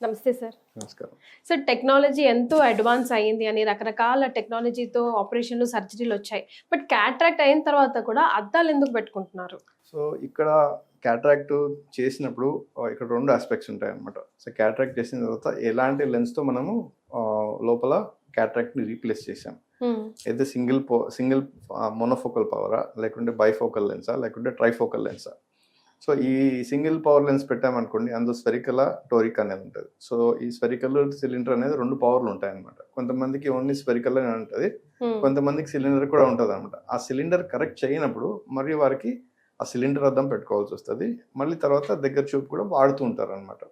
నమస్తే సార్. నమస్కారం. Sir technology ఎంతో అడ్వాన్స్ అయ్యింది అని రకరకాల టెక్నాలజీతో ఆపరేషన్లు, సర్జరీలు వచ్చాయి. బట్ క్యాట్రాక్ట్ అయిన తర్వాత కూడా అద్దాలు ఎందుకు పెట్టుకుంటున్నారు? సో ఇక్కడ క్యాట్రాక్ట్ చేసినప్పుడు ఇక్కడ 2 ఆస్పెక్ట్స్ ఉంటాయన్నమాట. సో క్యాట్రాక్ట్ చేసిన తర్వాత ఎలాంటి లెన్స్తో మనము లోపల క్యాట్రాక్ట్ని రీప్లేస్ చేసాం. అయితే సింగిల్ మోనోఫోకల్ పవరా, లేకుంటే బైఫోకల్ లెన్సా, లేకుంటే ట్రైఫోకల్ లెన్సా. సో ఈ సింగిల్ పవర్ లెన్స్ పెట్టామనుకోండి, అందులో స్పెరికల్, టోరిక్ అనేది ఉంటుంది. సో ఈ స్పెరికల్ సిలిండర్ అనేది 2 పవర్లు ఉంటాయి అనమాట. కొంతమందికి ఓన్లీ స్పెరికల్ అని ఉంటుంది, కొంతమందికి సిలిండర్ కూడా ఉంటుంది అనమాట. ఆ సిలిండర్ కరెక్ట్ చేయనప్పుడు మరి వారికి ఆ సిలిండర్ అద్దం పెట్టుకోవాల్సి వస్తుంది. మళ్ళీ తర్వాత దగ్గర చూపు కూడా వాడుతూ ఉంటారు అనమాట.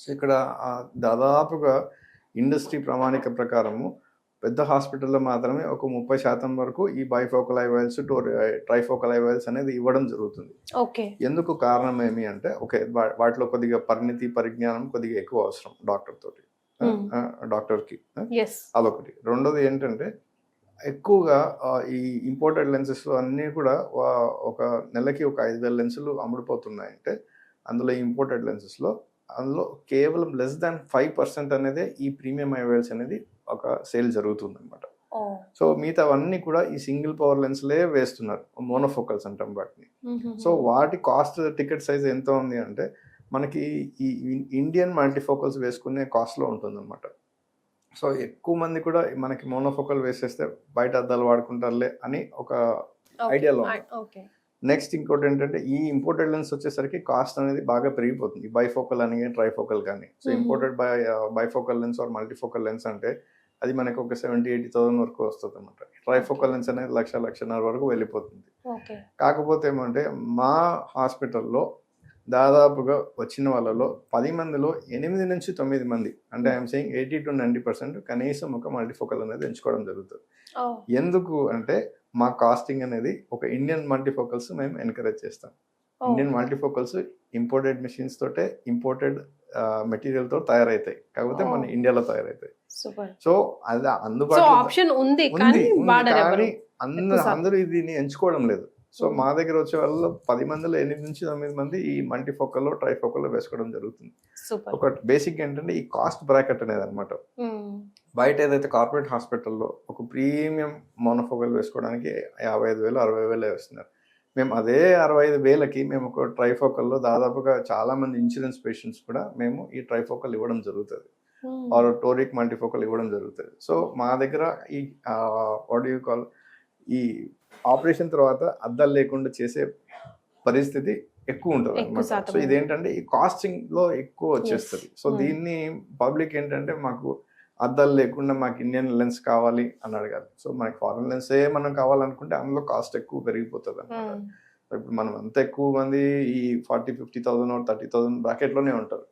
సో ఇక్కడ దాదాపుగా ఇండస్ట్రీ ప్రామాణిక ప్రకారము పెద్ద హాస్పిటల్లో మాత్రమే ఒక 30% వరకు ఈ బైఫోకల్ ఐవైల్స్, ట్రైఫోకల్ ఐవైల్స్ అనేది ఇవ్వడం జరుగుతుంది. ఓకే. ఎందుకు కారణం ఏమి అంటే, ఓకే, వాటిలో కొద్దిగా పరిజ్ఞానం కొద్దిగా ఎక్కువ అవసరం డాక్టర్కి. అదొకటి. రెండోది ఏంటంటే, ఎక్కువగా ఈ ఇంపోర్టెడ్ లెన్సెస్ అన్నీ కూడా ఒక నెలకి ఒక 5,000 లెన్సులు అమ్ముడుపోతున్నాయంటే, అందులో ఇంపోర్టెడ్ లెన్సెస్లో అందులో కేవలం లెస్ దాన్ 5% అనేదే ఈ ప్రీమియం ఐవైల్స్ అనేది ఒక సేల్ జరుగుతుంది అనమాట. సో మిగతావన్నీ కూడా ఈ సింగిల్ పవర్ లెన్స్లే వేస్తున్నారు, మోనోఫోకల్స్ అంటాం వాటిని. సో వాటి కాస్ట్ టికెట్ సైజ్ ఎంత ఉంది అంటే, మనకి ఈ ఇండియన్ మల్టీఫోకల్స్ వేసుకునే కాస్ట్లో ఉంటుంది అనమాట. సో ఎక్కువ మంది కూడా మనకి మోనోఫోకల్ వేసేస్తే బయట అద్దాలు వాడుకుంటారులే అని ఒక ఐడియాలో. నెక్స్ట్ ఇంకోటి ఏంటంటే, ఈ ఇంపోర్టెడ్ లెన్స్ వచ్చేసరికి కాస్ట్ అనేది బాగా పెరిగిపోతుంది, బైఫోకల్ అని ట్రైఫోకల్ కానీ. So imported bifocal lens or multifocal lens అంటే అది మనకు ఒక 70,000-80,000 వరకు వస్తుంది అనమాట. ట్రైఫోకల్ లెన్స్ అనేది 1,00,000-1,50,000 వరకు వెళ్ళిపోతుంది. కాకపోతే ఏమంటే, మా హాస్పిటల్లో దాదాపుగా వచ్చిన వాళ్ళలో 10 మందిలో 8 నుంచి 9 మంది, అంటే ఐఎమ్ సేయింగ్ 80 to 90% కనీసం ఒక మల్టీఫోకల్ అనేది ఎంచుకోవడం జరుగుతుంది. ఎందుకు అంటే, మా కాస్టింగ్ అనేది ఒక ఇండియన్ మల్టీఫోకల్స్ మేము ఎంకరేజ్ చేస్తాం. ఇండియన్ మల్టీఫోకల్స్ ఇంపోర్టెడ్ మెషిన్స్ తోటే, ఇంపోర్టెడ్ మెటీరియల్ తో తయారవుతాయి, కాకపోతే మన ఇండియాలో తయారవుతాయి. సో అది అందుబాటులో ఉంది, కానీ అందరూ దీన్ని ఎంచుకోవడం లేదు. సో మా దగ్గర వచ్చే వాళ్ళు 10 మందిలో 8 నుంచి 9 మంది ఈ మల్టీఫోకల్లో, ట్రైఫోకల్లో వేసుకోవడం జరుగుతుంది. ఒక బేసిక్ ఏంటంటే, ఈ కాస్ట్ బ్రాకెట్ అనేది అనమాట. బయట ఏదైతే కార్పొరేట్ హాస్పిటల్లో ఒక ప్రీమియం మోనోఫోకల్ వేసుకోవడానికి 55,000, 60,000 వేస్తున్నారు. మేము అదే 65,000కి మేము ఒక ట్రైఫోకల్లో దాదాపుగా చాలా మంది ఇన్సూరెన్స్ పేషెంట్స్ కూడా మేము ఈ ట్రైఫోకల్ ఇవ్వడం జరుగుతుంది, ఆర్ టోరిక్ మల్టీఫోకల్ ఇవ్వడం జరుగుతుంది. సో మా దగ్గర ఈ వాట్ యూ కాల్, ఈ ఆపరేషన్ తర్వాత అద్దాలు లేకుండా చేసే పరిస్థితి ఎక్కువ ఉంటుంది అనమాట. సో ఇదేంటంటే, ఈ కాస్టింగ్ లో ఎక్కువ వచ్చేస్తుంది. సో దీన్ని పబ్లిక్ ఏంటంటే, మాకు అద్దాలు లేకుండా మాకు ఇండియన్ లెన్స్ కావాలి అని అడగాలి. సో మనకి ఫారెన్ లెన్సే మనం కావాలనుకుంటే అందులో కాస్ట్ ఎక్కువ పెరిగిపోతుంది అనమాట. ఇప్పుడు మనం అంత ఎక్కువ మంది ఈ 40,000-50,000 30,000 బ్రాకెట్లోనే ఉంటారు.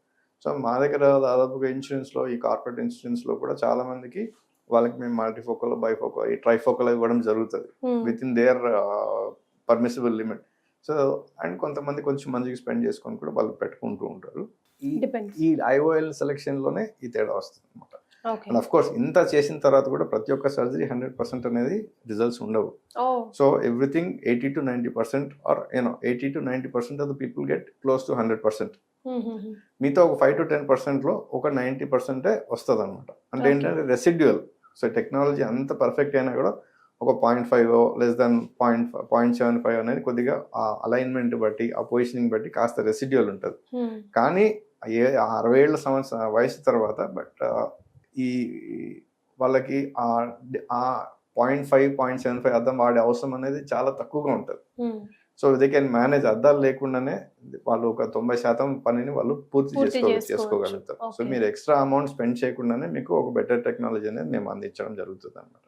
సో మా దగ్గర దాదాపుగా ఇన్సూరెన్స్లో, ఈ కార్పొరేట్ ఇన్సూరెన్స్లో కూడా చాలా మందికి వాళ్ళకి మేము మల్టీఫోకల్, బైఫోకల్, ఈ ట్రైఫోకల్ ఇవ్వడం జరుగుతుంది with in there permissible limit. So and కొంతమంది కొంచెం మంచిగా స్పెండ్ చేసుకొని కూడా వాళ్ళు పెట్టుకుంటూ ఉంటారు. ఈ ఐఓఎల్ సెలెక్షన్లోనే ఈ తేడా వస్తుంది అనమాట. అండ్ అఫ్ కోర్స్ ఇంత చేసిన తర్వాత కూడా ప్రతి ఒక్క సర్జరీ 100% అనేది రిజల్ట్స్ ఉండవు. So everything 80 to 90% or 80 to 90% of the people get close to 100%. మీతో ఒక 5 to 10%లో ఒక 90% వస్తుంది అనమాట. అంటే ఏంటంటే రెసిడ్యువల్. సో టెక్నాలజీ అంత పర్ఫెక్ట్ అయినా కూడా ఒక 0.5 లెస్ దాన్ 0.75 అనేది కొద్దిగా ఆ అలైన్మెంట్ బట్టి, ఆ పొజిషనింగ్ బట్టి కాస్త రెసిడ్యువల్ ఉంటుంది. కానీ 60 ఏళ్ళ వయసు తర్వాత బట్ ఈ వాళ్ళకి ఆ 0.5, 0.75 అద్దం వాడే అవసరం అనేది చాలా తక్కువగా ఉంటుంది. So they can manage. అద్దాలు లేకుండానే వాళ్ళు ఒక 90% పనిని వాళ్ళు పూర్తి చేసుకోగలుగుతారు. సో మీరు ఎక్స్ట్రా అమౌంట్ స్పెండ్ చేయకుండానే మీకు ఒక బెటర్ టెక్నాలజీ అనేది మేము అందించడం జరుగుతుంది అనమాట.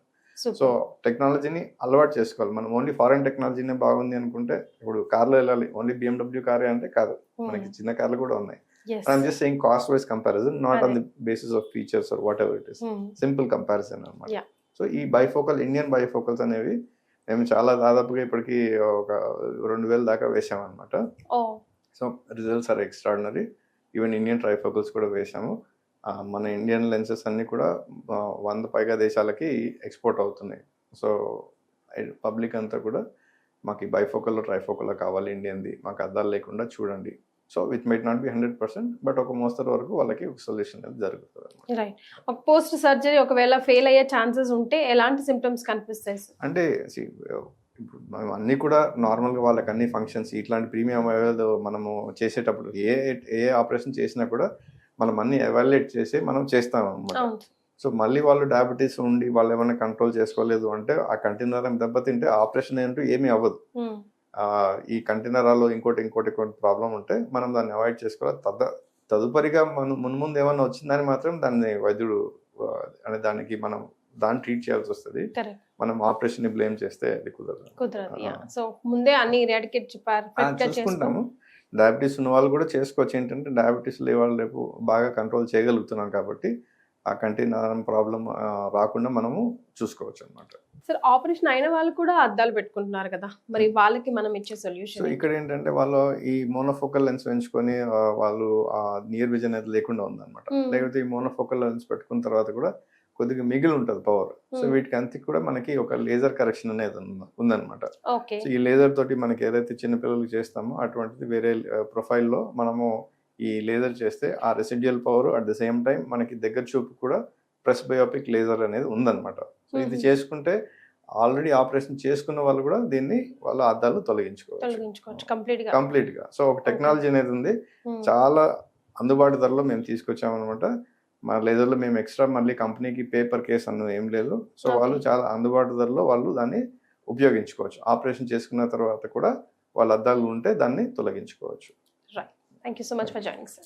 సో టెక్నాలజీని అలవాటు చేసుకోవాలి. మనం ఓన్లీ ఫారెన్ టెక్నాలజీనే బాగుంది అనుకుంటే, ఇప్పుడు కార్లో వెళ్ళాలి, ఓన్లీ BMW కారే అంటే కాదు, మనకి చిన్న కార్లు కూడా ఉన్నాయి. I'm just saying cost wise comparison, not on the basis of features or whatever it is. Simple comparison అనమాట. సో ఈ బైఫోకల్, ఇండియన్ బైఫోకల్స్ అనేవి మేము చాలా దాదాపుగా ఇప్పటికి ఒక 2,000 దాకా వేసామన్నమాట. So results are extraordinary. Even Indian trifocals కూడా వేసాము. మన ఇండియన్ లెన్సెస్ అన్నీ కూడా 100 పైగా దేశాలకి ఎక్స్పోర్ట్ అవుతున్నాయి. సో పబ్లిక్ అంతా కూడా మాకు ఈ బైఫోకల్లో, ట్రైఫోకల్లో కావాలి ఇండియన్ది, మాకు అద్దాలు లేకుండా చూడండి so it might not be 100%, but ఒక మోస్తరు వరకు వాళ్ళకి ఒక సొల్యూషన్ అనేది జరుగుతుంది అన్నమాట. రైట్. ఒక పోస్ట్ సర్జరీ ఒకవేళ ఫెయిల్ అయ్యే ఛాన్సెస్ ఉంటే ఎలాంటి సిమ్టమ్స్ కనిపిస్తాయి సార్? అంటే ఇప్పుడు మనం అన్నీ కూడా నార్మల్గా వాళ్ళకి అన్ని ఫంక్షన్స్ ఇట్లాంటి ప్రీమియం మనము చేసేటప్పుడు ఏ ఆపరేషన్ చేసినా కూడా మనం అన్ని ఎవాల్యుయేట్ చేసి మనం చేస్తాం అన్నమాట. అవును. సో మళ్ళీ వాళ్ళు డయాబెటీస్ ఉండి వాళ్ళు ఏమైనా కంట్రోల్ చేసుకోలేదు అంటే ఆ కంటినరం దెబ్బతింటే ఆపరేషన్ ఏంటూ ఏమీ అవ్వదు. ఈ కంటినరాలో ఇంకోటి ప్రాబ్లం ఉంటే మనం దాన్ని అవాయిడ్ చేసుకోవాలి. తదుపరిగా మనం ముందు ఏమన్నా వచ్చిందని మాత్రం దాన్ని వైద్యుడు అనే దానికి మనం దాన్ని ట్రీట్ చేయాల్సి వస్తుంది. కరెక్ట్. మనం ఆపరేషన్ ని బ్లేమ్ చేస్తే అది కుదరదు. సో ముందే అన్ని ఇరాడికేట్ చూసుకుంటాము. డయాబెటీస్ ఉన్న వాళ్ళు కూడా చేసుకోవచ్చు. ఏంటంటే డయాబెటీస్ వాళ్ళు రేపు బాగా కంట్రోల్ చేయగలుగుతున్నాం కాబట్టి ఆ కంటినరం ప్రాబ్లం రాకుండా మనము చూసుకోవచ్చు అనమాట. సార్ ఆపరేషన్ అయిన వాళ్ళు కూడా అద్దాలు పెట్టుకుంటున్నారు కదా, మరి వాళ్ళకి మనం ఇచ్చే సో సొల్యూషన్? ఇక్కడ ఏంటంటే వాళ్ళు ఈ మోనోఫోకల్ లెన్స్ పెంచుకొని వాళ్ళు ఆ నియర్ విజన్ అనేది లేకుండా ఉందన్నమాట. లేకపోతే ఈ మోనోఫోకల్ లెన్స్ పెట్టుకున్న తర్వాత కూడా కొద్దిగా మిగిలి ఉంటుంది పవర్. సో వీటికి అంతే కూడా మనకి ఒక లేజర్ కరెక్షన్ అనేది ఉందన్నమాట. సో ఈ లేజర్ తోటి మనకి ఏదైతే చిన్నపిల్లలకు చేస్తామో అటువంటిది వేరే ప్రొఫైల్లో మనము ఈ లేజర్ చేస్తే ఆ residual power at the same time మనకి దగ్గర చూపు కూడా ప్రెస్బయోపిక్ లేజర్ అనేది ఉందన్నమాట. సో ఇది చేసుకుంటే ఆల్రెడీ ఆపరేషన్ చేసుకున్న వాళ్ళు కూడా దీన్ని వాళ్ళ అద్దాలు తొలగించుకోవచ్చు కంప్లీట్ గా. సో ఒక టెక్నాలజీ అనేది ఉంది, చాలా అందుబాటు ధరలో మేము తీసుకొచ్చామన్నమాట. మా లేజర్లో మేము ఎక్స్ట్రా మళ్ళీ కంపెనీకి పేపర్ కేస్ అన్నది ఏం లేదు. సో వాళ్ళు చాలా అందుబాటు ధరలో వాళ్ళు దాన్ని ఉపయోగించుకోవచ్చు. ఆపరేషన్ చేసుకున్న తర్వాత కూడా వాళ్ళ అద్దాలు ఉంటే దాన్ని తొలగించుకోవచ్చు. Thank you so much for joining, sir.